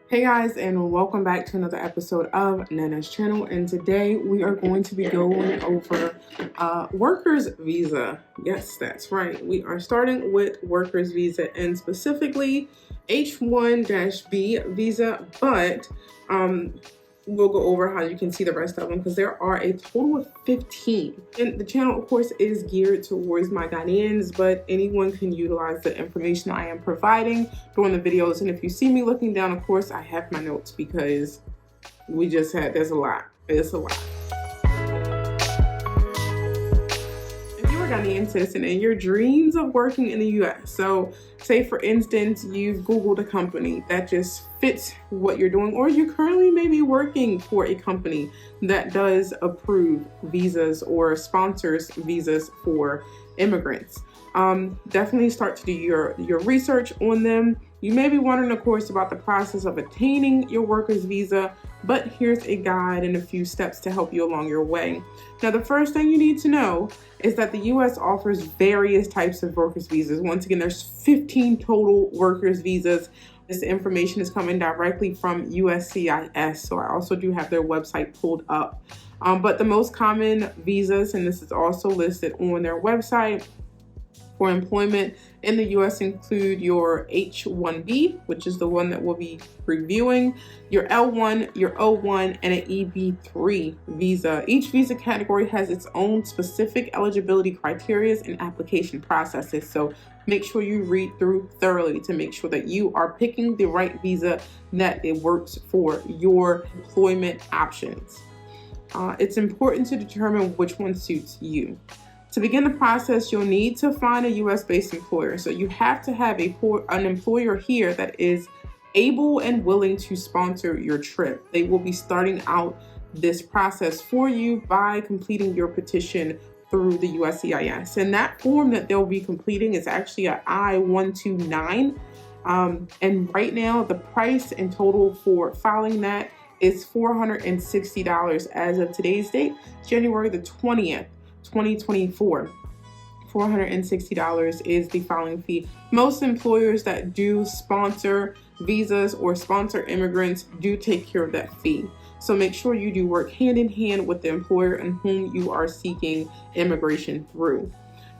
Hey guys, and welcome back to another episode of Nana's channel. And today we are going to be going over workers visa. Yes, that's right. We are starting with workers visa and specifically H1-B visa, but we'll go over how you can see the rest of them because there are a total of 15. And the channel, of course, is geared towards my Ghanaians, but anyone can utilize the information I am providing during the videos. And if you see me looking down, of course, I have my notes because there's a lot. It's a lot. Ghanaian citizen and your dreams of working in the US. So say for instance, you've Googled a company that just fits what you're doing, or you currently may be working for a company that does approve visas or sponsors visas for immigrants. Definitely start to do your research on them. You may be wondering, of course, about the process of attaining your workers visa, but here's a guide and a few steps to help you along your way. Now, the first thing you need to know is that the U.S. offers various types of workers visas. Once again, there's 15 total workers visas. This information is coming directly from USCIS, so I also do have their website pulled up. But the most common visas, and this is also listed on their website, for employment in the U.S. include your H-1B, which is the one that we'll be reviewing, your L-1, your O-1, and an EB-3 visa. Each visa category has its own specific eligibility criteria and application processes, so make sure you read through thoroughly to make sure that you are picking the right visa that it works for your employment options. It's important to determine which one suits you. To begin the process, you'll need to find a U.S.-based employer. So you have to have an employer here that is able and willing to sponsor your trip. They will be starting out this process for you by completing your petition through the USCIS. And that form that they'll be completing is actually an I-129. And right now, the price in total for filing that is $460 as of today's date, January the 20th. 2024. $460 is the filing fee. Most employers that do sponsor visas or sponsor immigrants do take care of that fee. So make sure you do work hand in hand with the employer and whom you are seeking immigration through.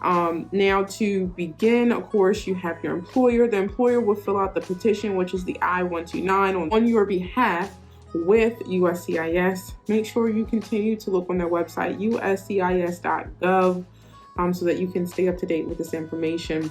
Now to begin, of course, you have your employer. The employer will fill out the petition, which is the I-129 on your behalf with USCIS. Make sure you continue to look on their website, uscis.gov, so that you can stay up to date with this information.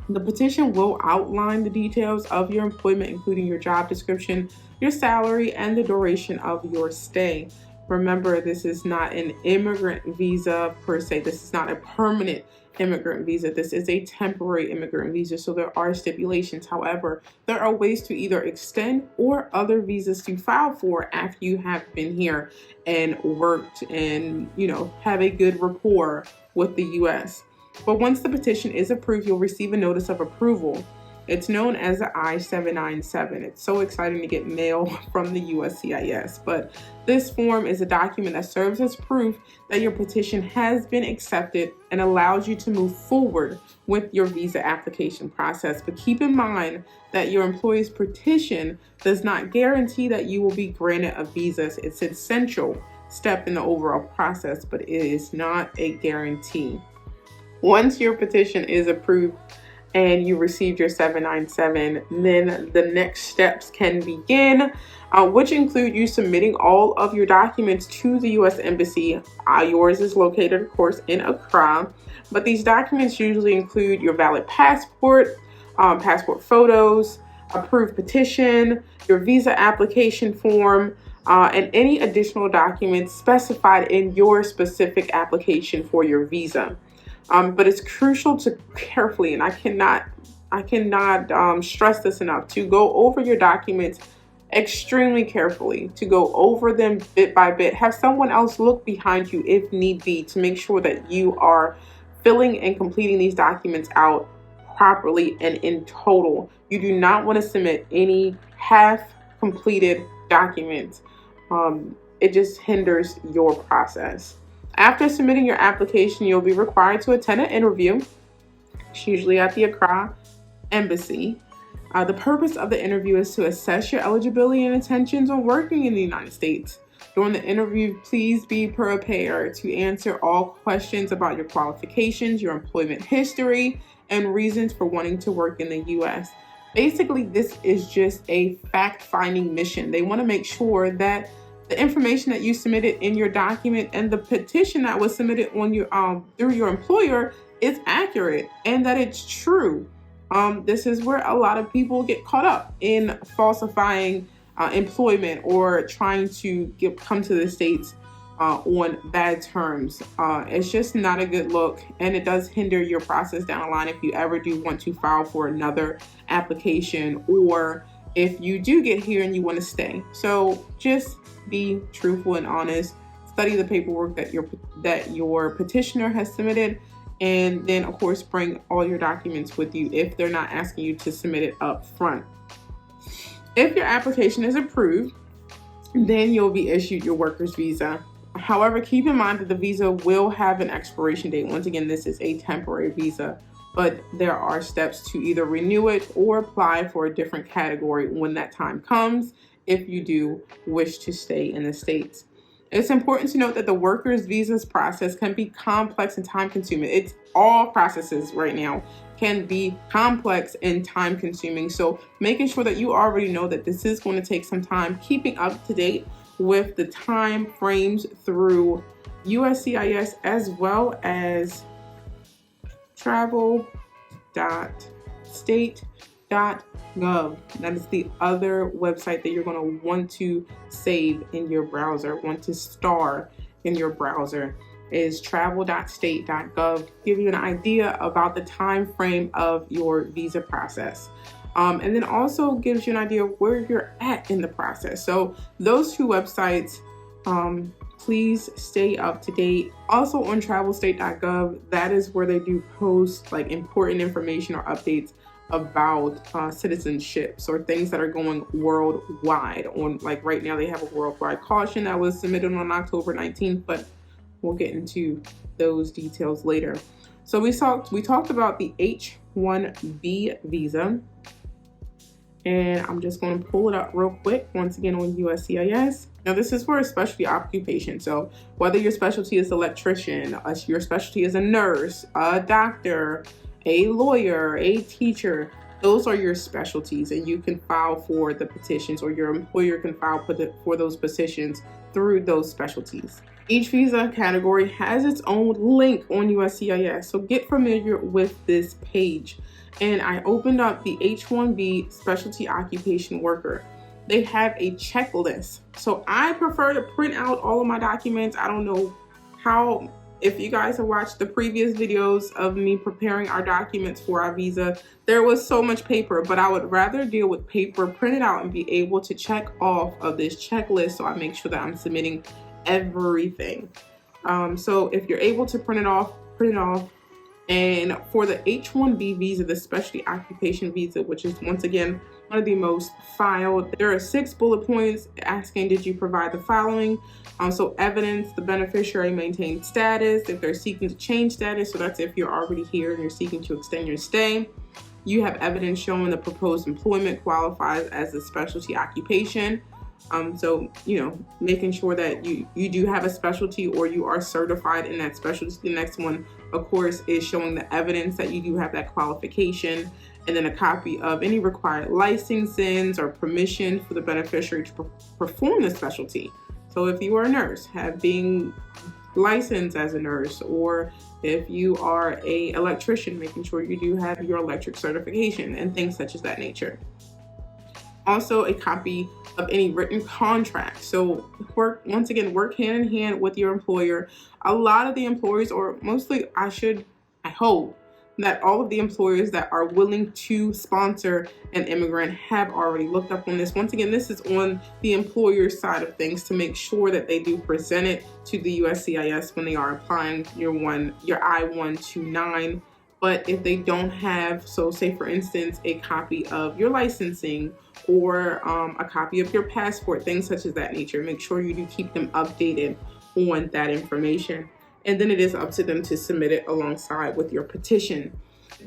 The petition will outline the details of your employment, including your job description, your salary, and the duration of your stay. Remember, this is not an immigrant visa per se. This is not a permanent immigrant visa. This is a temporary immigrant visa, so there are stipulations. However, there are ways to either extend or other visas to file for after you have been here and worked and, have a good rapport with the U.S. But once the petition is approved, you'll receive a notice of approval. It's known as the I-797. It's so exciting to get mail from the USCIS, but this form is a document that serves as proof that your petition has been accepted and allows you to move forward with your visa application process. But keep in mind that your employee's petition does not guarantee that you will be granted a visa. It's an essential step in the overall process, but it is not a guarantee. Once your petition is approved and you received your 797, then the next steps can begin, which include you submitting all of your documents to the U.S. Embassy. Yours is located, of course, in Accra, but these documents usually include your valid passport, passport photos, approved petition, your visa application form, and any additional documents specified in your specific application for your visa. But it's crucial to carefully, and I cannot stress this enough, to go over your documents extremely carefully, to go over them bit by bit. Have someone else look behind you if need be to make sure that you are filling and completing these documents out properly and in total. You do not want to submit any half-completed documents. It just hinders your process. After submitting your application, you'll be required to attend an interview. It's usually at the Accra Embassy. The purpose of the interview is to assess your eligibility and intentions on working in the United States. During the interview, please be prepared to answer all questions about your qualifications, your employment history, and reasons for wanting to work in the U.S. Basically, this is just a fact-finding mission. They want to make sure that the information that you submitted in your document and the petition that was submitted on your through your employer is accurate and that it's true. This is where a lot of people get caught up in falsifying employment or trying to come to the States on bad terms. It's just not a good look, and it does hinder your process down the line if you ever do want to file for another application, or if you do get here and you want to stay. So just be truthful and honest. Study the paperwork that your petitioner has submitted, and then of course bring all your documents with you if they're not asking you to submit it up front. If your application is approved, then you'll be issued your worker's visa. However, keep in mind that the visa will have an expiration date. Once again, this is a temporary visa, but there are steps to either renew it or apply for a different category when that time comes, if you do wish to stay in the States. It's important to note that the worker's visas process can be complex and time consuming. It's all processes right now can be complex and time consuming. So making sure that you already know that this is going to take some time, keeping up to date with the time frames through USCIS as well as travel.state.gov. That is the other website that you're going to want to save in your browser, want to star in your browser, is travel.state.gov. Give you an idea about the time frame of your visa process. And then also gives you an idea of where you're at in the process. So those two websites, please stay up to date. Also on travel.state.gov, that is where they do post like important information or updates about citizenships or things that are going worldwide. On like right now, they have a worldwide caution that was submitted on October 19th, but we'll get into those details later. So we talked about the H-1B visa, and I'm just going to pull it up real quick once again on USCIS. Now this is for a specialty occupation. So whether your specialty is electrician, your specialty is a nurse, a doctor, a lawyer, a teacher, those are your specialties, and you can file for the petitions, or your employer can file for those positions through those specialties. Each visa category has its own link on USCIS, so get familiar with this page. And I opened up the H-1B specialty occupation worker. They have a checklist. So I prefer to print out all of my documents. I don't know how, if you guys have watched the previous videos of me preparing our documents for our visa, there was so much paper, but I would rather deal with paper, print it out, and be able to check off of this checklist so I make sure that I'm submitting everything. So if you're able to print it off. And for the H-1B visa, the specialty occupation visa, which is once again one of the most filed, there are 6 bullet points asking, did you provide the following? So evidence the beneficiary maintained status, if they're seeking to change status, so that's if you're already here and you're seeking to extend your stay. You have evidence showing the proposed employment qualifies as a specialty occupation. So, making sure that you do have a specialty or you are certified in that specialty. The next one, of course, is showing the evidence that you do have that qualification, and then a copy of any required licenses or permission for the beneficiary to perform the specialty. So if you are a nurse, being licensed as a nurse, or if you are a electrician, making sure you do have your electric certification and things such as that nature. Also, a copy of any written contract. So work hand in hand with your employer. A lot of the employers, or mostly I hope that all of the employers that are willing to sponsor an immigrant have already looked up on this. Once again, this is on the employer side of things to make sure that they do present it to the USCIS when they are applying your I-129. But if they don't have, so say for instance, a copy of your licensing or a copy of your passport, things such as that nature, make sure you do keep them updated on that information. And then it is up to them to submit it alongside with your petition.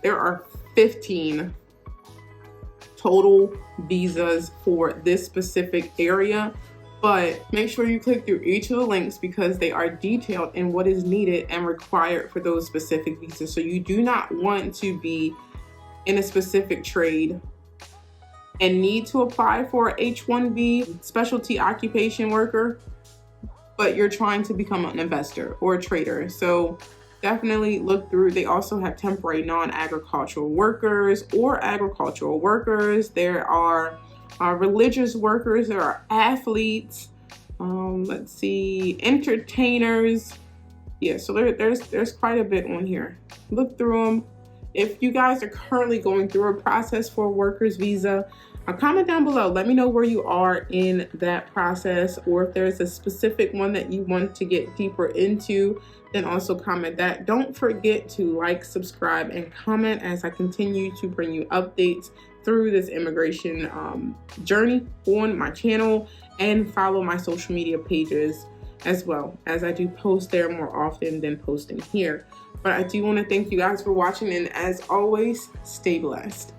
There are 15 total visas for this specific area. But make sure you click through each of the links because they are detailed in what is needed and required for those specific visas. So you do not want to be in a specific trade and need to apply for a H-1B specialty occupation worker, but you're trying to become an investor or a trader. So definitely look through. They also have temporary non-agricultural workers or agricultural workers. There are religious workers, there are athletes, let's see, entertainers. Yeah, so there's quite a bit on here. Look through them. If you guys are currently going through a process for a worker's visa, comment down below. Let me know where you are in that process, or if there's a specific one that you want to get deeper into, then also comment that. Don't forget to like, subscribe, and comment as I continue to bring you updates through this immigration journey on my channel, and follow my social media pages as well, as I do post there more often than posting here. But I do want to thank you guys for watching, and as always, stay blessed.